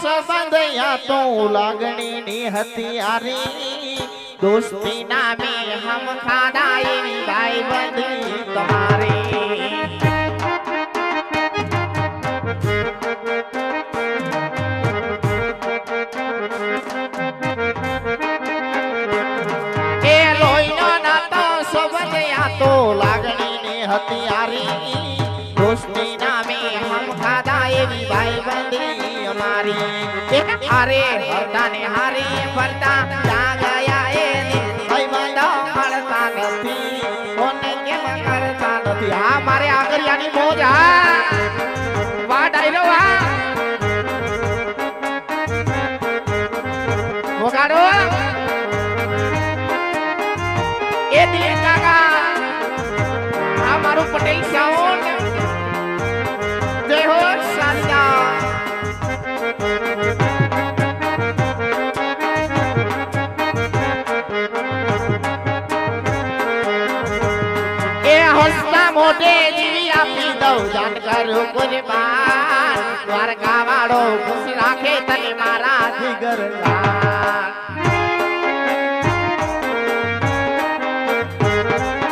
સંબંધ તો લાગણી ની હથિયારી दोस्ती नामे हम खादाए भाई बंदी तुम्हारे ए लोईनो ना तो सबद या तो लागनी ने हथियारी दोस्ती नामे हम खादाए भाई बंदी हमारी अरे हरदा ने हारे फरता हाँ मारे आकर यानी मोज वाह डायलो वाह वगाड़ो ये दिले काका हमारो पटेल साउंड जय हो सारिया मोटे जीवी आपी दो जान करो कुर्बान द्वारका वाड़ो खुश राखे तने मारा जिगर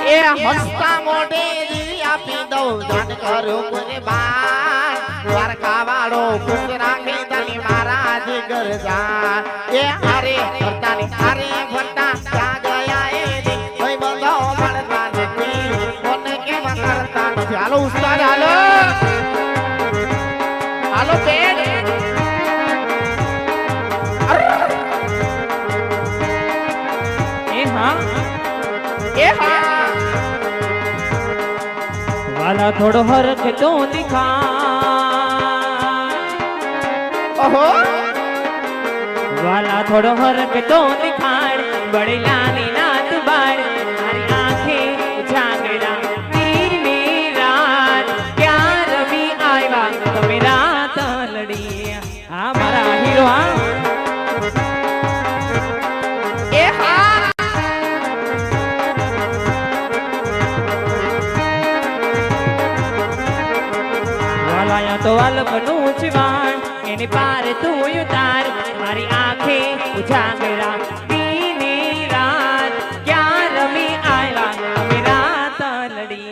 ए हंसता मोटे जीवी आपी दो जान करो कुर्बान द्वारका वाड़ो खुश राखे तने मारा जिगर जान ए हरे भरता ने हरे भरता क्या गया ए कोई बंदो मरता हालो उस्ताद हालो हालो पेड़ ए हाँ वाला थोड़ो हरख तो दिखा ओहो वाला थोड़ो हरख तो दिखाड़ बड़ी लानी नात बाड़ हरी आंखें झांगड़ा हमारा हीरो वाला या तो वाल बनू चिवान एने पार तू उतार मारी आंखें उजागरा दीनी रात क्या रमी आया मेरा तलड़ी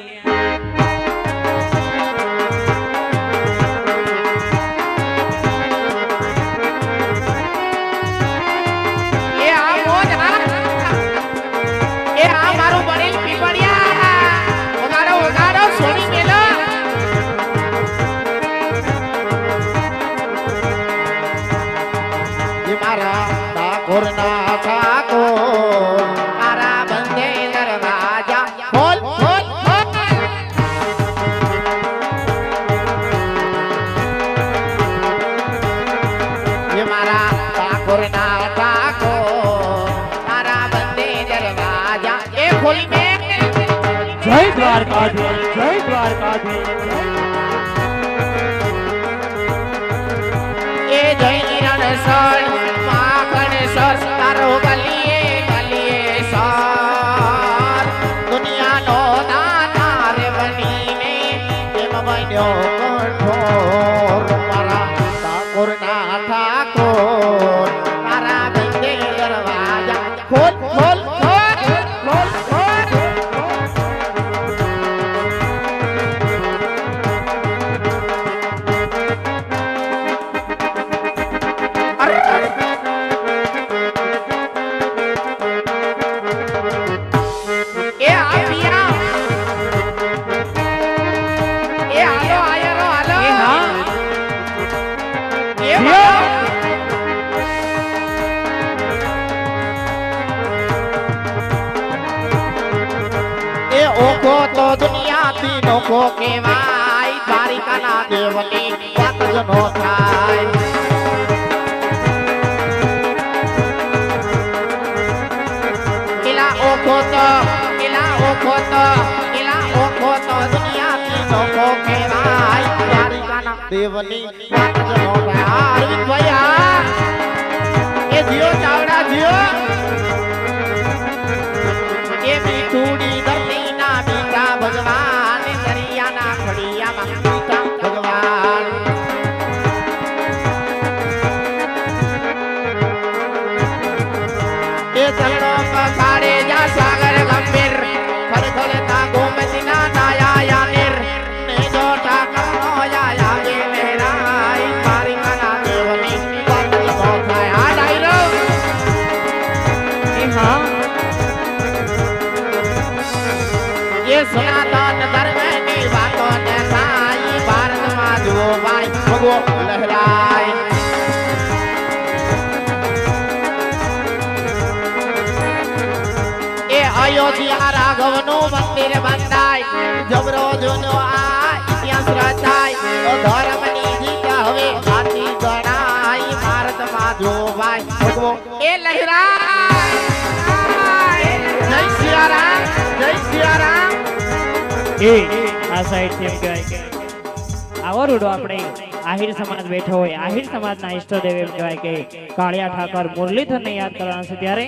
जय द्वारकाधीश जय द्वारकाधीश ए जय रणसर माखन सर तारो गलिए गलिए सर दुनिया नो दातार बनीने एम बन्यो कठोर मारा ठाकुर ना ठाकुर मारा बंदे दरवाजा खोल खोल तो दुनिया तीनों को केवाय द्वारिका ना देवनी बात जनो थाय इला ओखो तो दुनिया तीनों को केवाय द्वारिका ना देवनी बात जनो थाय अरविंद भैया ये जियो चावड़ा जियो ये मीठूड़ी धरती ना मीठा भगवान दरिया ना खड़िया मीठा भगवान એ ચરણો પખાડે જા સાગર ગંભીર ખડખડ તા ગોમતીના નાયા યામીર ને જો ઠાકરનો યાયા વે લહેરાય મારી કાના દેવની પગલ મોખાય આ ડાયરો એ હા એ સનાતન ધર્મની વાતો ને સાઈ ભારતમાં જુઓ ભાઈ ભગવો લહેરાય એ અયોધ્યા રાઘવનું મંદિર બંધાય જબરો જૂનો આ ઇતિહાસ રચાય ધર્મની જીત હવે આથી ગણાય ભારતમાં જુઓ ભાઈ ભગવો એ લહેરાય જય સિયારામ જય સિયારામ એ આ સાઈડ થી એમ કહેવાય કે આવો રૂડો આપણે આહિર સમાજ બેઠો હોય આહિર સમાજના ઈષ્ટદેવ એમ કહેવાય કે કાળિયા ઠાકર મુરલીધરને યાદ કરવાના છે ત્યારે